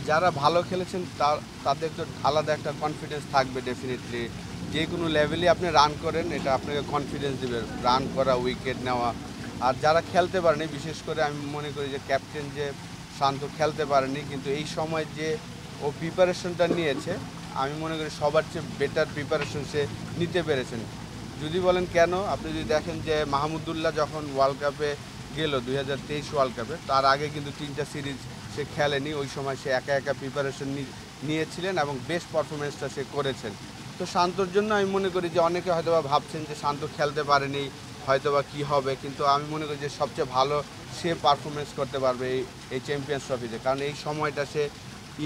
যারা ভালো খেলেছেন তাদের তো আলাদা একটা কনফিডেন্স থাকবে ডেফিনেটলি। যে কোনো লেভেলই আপনি রান করেন এটা আপনাকে কনফিডেন্স দেবে, রান করা, উইকেট নেওয়া। আর যারা খেলতে পারেনি, বিশেষ করে আমি মনে করি যে ক্যাপ্টেন যে শান্ত খেলতে পারেনি, কিন্তু এই সময় যে ও প্রিপারেশনটা নিয়েছে আমি মনে করি সবার চেয়ে বেটার প্রিপারেশন সে নিতে পেরেছেন। যদি বলেন কেন, আপনি যদি দেখেন যে মাহমুদুল্লাহ যখন ওয়ার্ল্ড কাপে গেল 2023 ওয়ার্ল্ড কাপে, তার আগে কিন্তু 3টা সিরিজ সে খেলেনি। ওই সময় সে একা একা প্রিপারেশন নিয়েছিলেন এবং বেস্ট পারফরমেন্সটা সে করেছেন। তো শান্তর জন্য আমি মনে করি যে অনেকে হয়তোবা ভাবছেন যে শান্ত খেলতে পারেনি, হয়তোবা কী হবে, কিন্তু আমি মনে করি যে সবচেয়ে ভালো সে পারফরমেন্স করতে পারবে এই চ্যাম্পিয়ন্স ট্রফিতে। কারণ এই সময়টা সে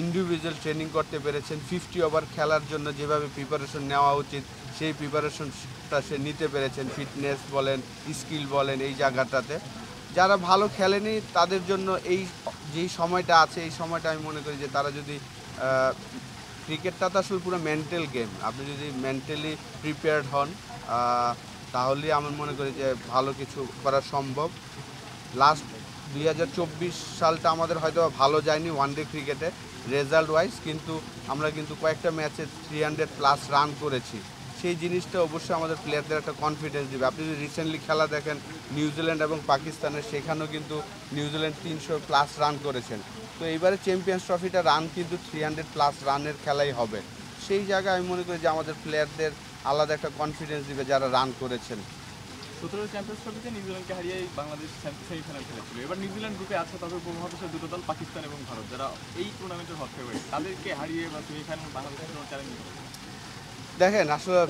ইন্ডিভিজুয়াল ট্রেনিং করতে পেরেছেন। 50 ওভার খেলার জন্য যেভাবে প্রিপারেশন নেওয়া উচিত সেই প্রিপারেশনটা সে নিতে পেরেছেন। ফিটনেস বলেন, স্কিল বলেন, এই জায়গাটাতে যারা ভালো খেলেনি তাদের জন্য যেই সময়টা আছে এই সময়টা আমি মনে করি যে তারা যদি ক্রিকেটটা তো আসলে পুরো মেন্টাল গেম, আপনি যদি মেন্টালি প্রিপেয়ার্ড হন তাহলেই আমি মনে করি যে ভালো কিছু করা সম্ভব। লাস্ট 2024 সালটা আমাদের হয়তো ভালো যায়নি ওয়ানডে ক্রিকেটে রেজাল্ট ওয়াইজ, কিন্তু আমরা কিন্তু কয়েকটা ম্যাচে 300+ রান করেছি। সেই জিনিসটা অবশ্যই আমাদের প্লেয়ারদের একটা কনফিডেন্স দেবে। আপনি যদি রিসেন্টলি খেলা দেখেন নিউজিল্যান্ড এবং পাকিস্তানের, সেখানেও কিন্তু নিউজিল্যান্ড 300+ রান করেছেন। তো এইবারে চ্যাম্পিয়ন্স ট্রফিটা রান কিন্তু 300+ রানের খেলাই হবে। সেই জায়গায় আমি মনে করি যে আমাদের প্লেয়ারদের আলাদা একটা কনফিডেন্স দিবে যারা রান করেছেন। 17 চ্যাম্পিয়ন্স ট্রফিতে নিউজিল্যান্ডকে হারিয়ে বাংলাদেশ সেমিফাইনাল খেলেছিল। এবার নিউজিল্যান্ড গ্রুপে আছে তবে উপমহাদেশের দুটো দল পাকিস্তান এবং ভারত, যারা এই টুর্নামেন্টের হট ফেভারিট। তাদেরকে হারিয়ে বা সেমিফাইনাল বাংলাদেশের জন্য চ্যালেঞ্জ। দেখেন আসলে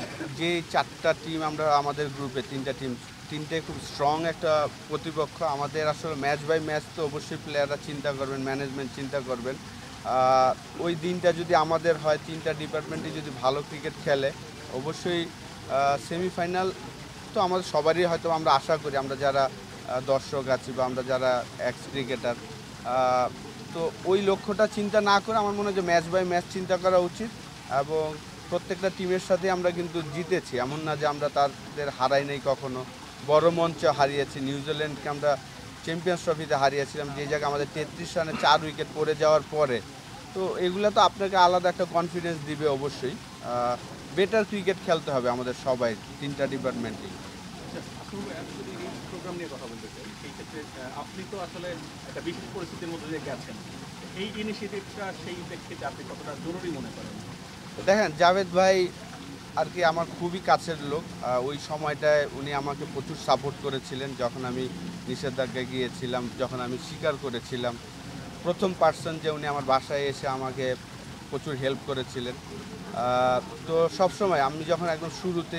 যে 4টা টিম আমরা আমাদের গ্রুপে, 3টা টিম, 3টাই খুব স্ট্রং একটা প্রতিপক্ষ। আমাদের আসলে ম্যাচ বাই ম্যাচ তো অবশ্যই প্লেয়াররা চিন্তা করবেন, ম্যানেজমেন্ট চিন্তা করবেন। ওই দিনটা যদি আমাদের হয় 3টা ডিপার্টমেন্টে যদি ভালো ক্রিকেট খেলে অবশ্যই সেমিফাইনাল তো আমাদের সবারই হয়তো আমরা আশা করি, আমরা যারা দর্শক আছি বা আমরা যারা এক্স ক্রিকেটার, তো ওই লক্ষ্যটা চিন্তা না করে আমার মনে হয় যে ম্যাচ বাই ম্যাচ চিন্তা করা উচিত। এবং প্রত্যেকটা টিমের সাথে আমরা কিন্তু জিতেছি, এমন না যে আমরা তাদের হারাই নাই কখনো। বড় মঞ্চে হারিয়েছি, নিউজিল্যান্ডকে আমরা চ্যাম্পিয়ন্স ট্রফিতে হারিয়েছিলাম, যে জায়গায় আমাদের 33 রানে 4 উইকেট পড়ে যাওয়ার পরে। তো এগুলো তো আপনাকে আলাদা একটা কনফিডেন্স দিবে অবশ্যই। বেটার ক্রিকেট খেলতে হবে আমাদের সবাই, 3টা ডিপার্টমেন্টেই। প্রোগ্রাম নিয়ে কথা বলতে চাই। এই ক্ষেত্রে আপনি তো আসলে একটা বিশেষ পরিস্থিতির মধ্যে দিয়ে গেছেন, এই ইনিশিয়েটিভটা সেই প্রেক্ষিতে আপনি কতটা জরুরি মনে করেন? দেখেন জাভেদ ভাই আর কি আমার খুবই কাছের লোক। ওই সময়টায় উনি আমাকে প্রচুর সাপোর্ট করেছিলেন যখন আমি নিষেধাজ্ঞায় গিয়েছিলাম, যখন আমি স্বীকার করেছিলাম। প্রথম পার্সন যে উনি আমার বাসায় এসে আমাকে প্রচুর হেল্প করেছিলেন। তো সবসময় আমি যখন একদম শুরুতে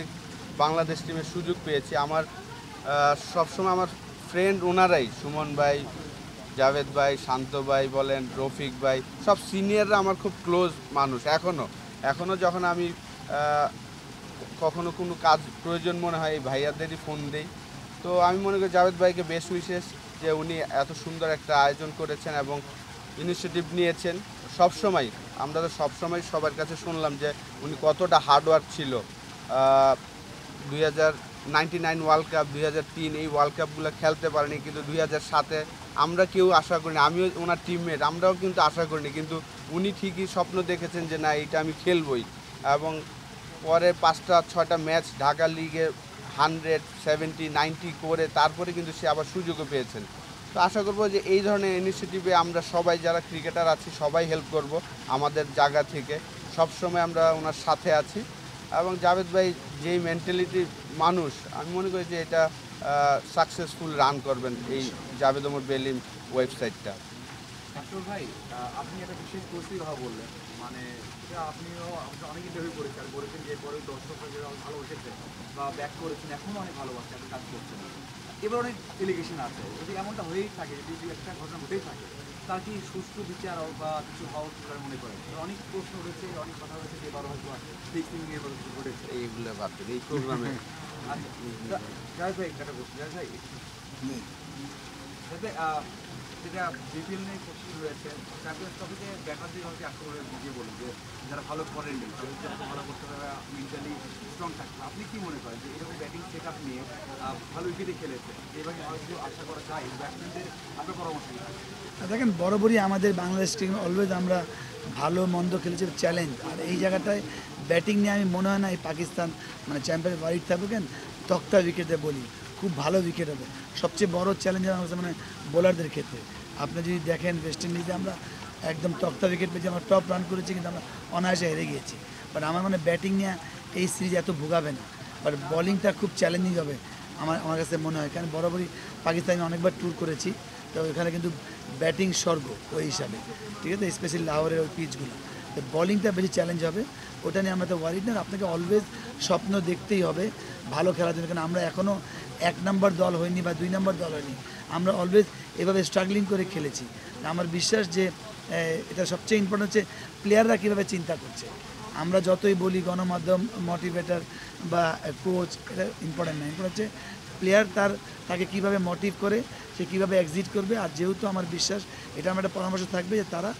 বাংলাদেশ টিমের সুযোগ পেয়েছি, আমার সবসময় আমার ফ্রেন্ড ওনারাই, সুমন ভাই, জাভেদ ভাই, শান্ত ভাই বলেন, রফিক ভাই, সব সিনিয়ররা আমার খুব ক্লোজ মানুষ। এখনও যখন আমি কখনো কোনো কাজ প্রয়োজন মনে হয় এই ভাইয়াদেরই ফোন দেই। তো আমি মনে করি জাভেদ ভাইকে বেস্ট উইশেস যে উনি এত সুন্দর একটা আয়োজন করেছেন এবং ইনিশিয়েটিভ নিয়েছেন। আমরা তো সবসময় সবার কাছে শুনলাম যে উনি কতটা হার্ডওয়ার্ক ছিল। 2099 ওয়ার্ল্ড কাপ, 2003 এই ওয়ার্ল্ড কাপগুলো খেলতে পারেনি, কিন্তু 2007-এ আমরা কেউ আশা করিনি, আমিও ওনার টিমমেট, আমরাও কিন্তু আশা করিনি, কিন্তু উনি ঠিকই স্বপ্ন দেখেছেন যে না এটা আমি খেলবই। এবং পরে 5টা-6টা ম্যাচ ঢাকা লিগে 100, 70, 90 করে তারপরে কিন্তু সে আবার সুযোগও পেয়েছেন। তো আশা করবো যে এই ধরনের ইনিশিয়েটিভে আমরা সবাই যারা ক্রিকেটার আছি সবাই হেল্প করব আমাদের জায়গা থেকে। সবসময় আমরা ওনার সাথে আছি। এবং জাভেদ ভাই যেই মেন্টালিটি মানুষ, আমি মনে করি যে এটা সাকসেসফুল রান করবেন এই জাভেদ ওমর বেলিম ওয়েবসাইটটা। ভাই, আপনি একটা বিশেষ পরিস্থিতির কথা বললেন, মানে আপনিও অনেক ইন্টারভিউ করেছেন, বলেছেন যে এরপরে দর্শকরা যে ভালোবেসেছে বা ব্যাক করেছেন, এখনও অনেক ভালোবাসছে, আপনি কাজ করছেন। এবার অনেক এলিগেশন আছে, যদি এমনটা হয়েই থাকে, যদি একটা ঘটনা ঘটেই থাকে, তার কি সুষ্ঠু বিচার বা কিছু হওয়া উচিত মনে করেন? অনেক প্রশ্ন উঠেছে, অনেক কথা হয়েছে যে এবার হয়তো ফিক্সিং নিয়ে কিছু ঘটেছে, এইগুলো ভাবছেন এই প্রোগ্রামে। আচ্ছা, যাই ভাই একটা প্রশ্ন, যাই ভাই যেটা বিপিএল নিয়ে কোশ্চেন রয়েছে, চ্যাম্পিয়ন্স ট্রফিতে ব্যাটারদের হয়তো আক্রমণে বুঝিয়ে বলি যে যারা ভালো করেননি তাদের জন্য ভালো করতে হবে, মেন্টালি স্ট্রং থাকবে। আপনি কি মনে করেন যে এরকম ব্যাটিং সেট আপ নিয়ে ভালো উইকেটে খেলেছে, এভাবে হয়তো আশা করা যায় ব্যাটসম্যানদের? আপনার পরামর্শ কি? দেখেন বরাবরই আমাদের বাংলাদেশ টিম অলওয়েজ আমরা ভালো মন্দ খেলেছি, চ্যালেঞ্জ। আর এই জায়গাটায় ব্যাটিং নিয়ে আমি মনে হয় না এই পাকিস্তান মানে চ্যাম্পিয়ন ওয়ারিড থাকবে কেন তক্তা উইকেটে বলি খুব ভালো উইকেট হবে। সবচেয়ে বড় চ্যালেঞ্জ আমার কাছে মানে বোলারদের ক্ষেত্রে আপনি যদি দেখেন ওয়েস্ট ইন্ডিজে আমরা একদম তক্তা উইকেট পেয়েছি, আমরা টপ রান করেছি কিন্তু আমরা অনায়াসে হেরে গিয়েছি। বাট আমার মানে ব্যাটিং নিয়ে এই সিরিজ এত ভোগাবে না, বাট বলিংটা খুব চ্যালেঞ্জিং হবে আমার কাছে মনে হয়। কারণ বরাবরই পাকিস্তানে অনেকবার ট্যুর করেছি, তো এখানে কিন্তু ব্যাটিং স্বর্গ ওই হিসাবে, ঠিক আছে, স্পেশালি লাহোরের ওই পিচগুলো। তো বলিংটা বেশি চ্যালেঞ্জ হবে, ওটা নিয়ে আমরা তো ওয়ারিড না। আপনাকে অলওয়েজ স্বপ্ন দেখতেই হবে ভালো খেলার জন্য, কারণ আমরা এখনও 1 নম্বর দল হইনি বা 2 নম্বর দল হয়নি, আমরা অলওয়েজ এভাবে স্ট্রাগলিং করে খেলেছি। আমার বিশ্বাস যে এটা সবচেয়ে ইম্পর্টেন্ট হচ্ছে প্লেয়াররা কীভাবে চিন্তা করছে। আমরা যতই বলি গণমাধ্যম মোটিভেটার বা কোচ, এটা ইম্পর্টেন্ট না, ইম্পর্টেন্ট হচ্ছে প্লেয়ার তাকে কীভাবে মোটিভ করে সে কীভাবে এক্সিট করবে। আর যেহেতু আমার বিশ্বাস এটা আমার একটা পরামর্শ থাকবে যে তারা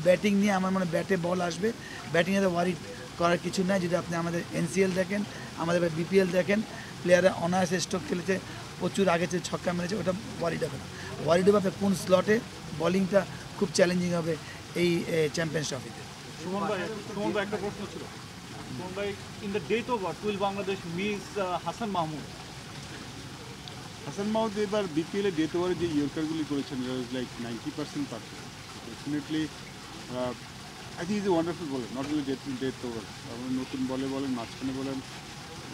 ব্যাটিং নিয়ে আমার মনে ব্যাটে বল আসবে, ব্যাটিংয়ে তো ওয়ারি করার কিছু নাই। যদি আপনি আমাদের এনসিএল দেখেন, আমাদের বিপিএল দেখেন, প্লেয়াররা অনায়াসে স্ট্রোক খেলেছে, প্রচুর আগে যে ছক্কা মেরেছে, ওটা ওয়ারিড হবে না। ওয়ারিড হবে কোন স্লটে বলিংটা খুব চ্যালেঞ্জিং হবে এই চ্যাম্পিয়ন্স ট্রফিতে। সুমন ভাই একটা প্রশ্ন ছিল। সুমন ভাই, in the death over will Bangladesh miss Hasan Mahmud? Hasan Mahmud এবার বিপিএলে ডেথ ওভারে যে ইয়র্কারগুলি করেছেন like 90% perfect. Definitely I think is a wonderful বলার, নট অনলি ডেথ ওভার। আপনার নতুন বলে বলেন, মাঝখানে বলেন,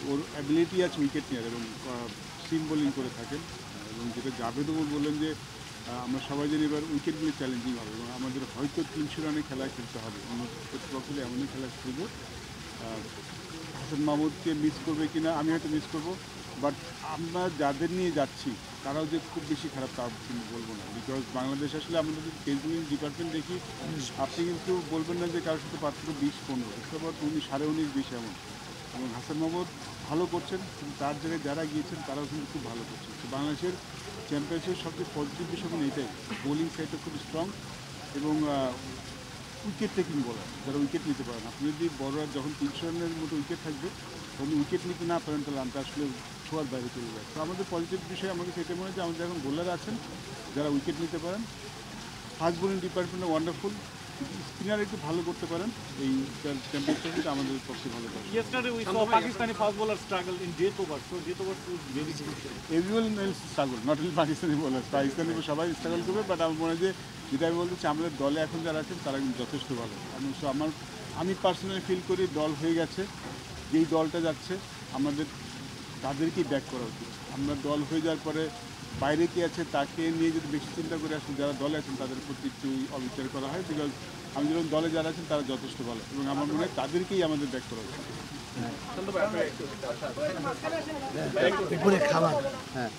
ওর অ্যাবিলিটি আছে উইকেট নেওয়ার এবং সিম বোলিং করে থাকেন। এবং যেটা জাভেদও বললেন যে আমরা সবাই জানি এবার উইকেটগুলি চ্যালেঞ্জিং হবে এবং আমাদের হয়তো 300 রানে খেলা খেলতে হবে। অন্য প্রতিপক্ষগুলি এমনই খেলা খেলবো। হাসান মাহমুদকে মিস করবে কিনা আমি হয়তো মিস করবো, বাট আমরা যাদের নিয়ে যাচ্ছি তারাও যে খুব বেশি খারাপ তা কিন্তু বলবো না। বিকজ বাংলাদেশ আসলে আমাদের যদি পেস বোলিং ডিপার্টমেন্ট দেখি, আপনি কিন্তু বলবেন না যে কারোর সাথে পার্থক্য 20-15, এবার 19-19-20 এমন। এবং হাসান মাহমুদ ভালো করছেন, কিন্তু তার জায়গায় যারা গিয়েছেন তারাও কিন্তু খুব ভালো করছেন। তো বাংলাদেশের চ্যাম্পিয়নশিপের সবচেয়ে পজিটিভ বিষয় এটাই, বোলিং সাইডটা খুব স্ট্রং এবং উইকেট টেকিং বলার যারা উইকেট নিতে পারেন। আপনি যদি বড়রা যখন 300 রানের মতো উইকেট থাকবে তখন উইকেট নিতে না পারেন তাহলে রানটা আসলে ছোঁয়ার বাইরে চলে যায়। তো আমাদের পজিটিভ বিষয় আমাদের সেটা মনে হয় যে আমাদের এখন বোলার আছেন যারা উইকেট নিতে পারেন। ফাস্ট বোলিং ডিপার্টমেন্টে ওয়ান্ডারফুল, স্পিনার একটু ভালো করতে পারেন এই চ্যাম্পিয়নশিপে আমাদের পক্ষে ভালো করে। Yesterday we saw Pakistani fast bowler struggle in death over, so death over is very crucial. Everyone else struggle, not only Pakistani bowler, Pakistani সবাই স্ট্রাগল করবে। বাট আমার মনে হয় যে যেটা আমি বলতে চাই আমাদের দলে এখন যারা আছেন তারা কিন্তু যথেষ্ট ভালো। আমি পার্সোনালি ফিল করি দল হয়ে গেছে, যেই দলটা যাচ্ছে আমাদের তাদেরকেই ব্যাক করা উচিত। আমরা দল হয়ে যাওয়ার পরে বাইরে কি আছে তাকে নিয়ে যদি বেশি চিন্তা করে আসলে যারা দলে আছেন তাদের প্রতি একটু অবিচার করা হয়। বিকজ আমি যখন দলে যারা আছেন তারা যথেষ্ট ভালো এবং আমার মনে হয় তাদেরকেই আমাদের ব্যাক করা উচিত। দুপুরে খাবার, হ্যাঁ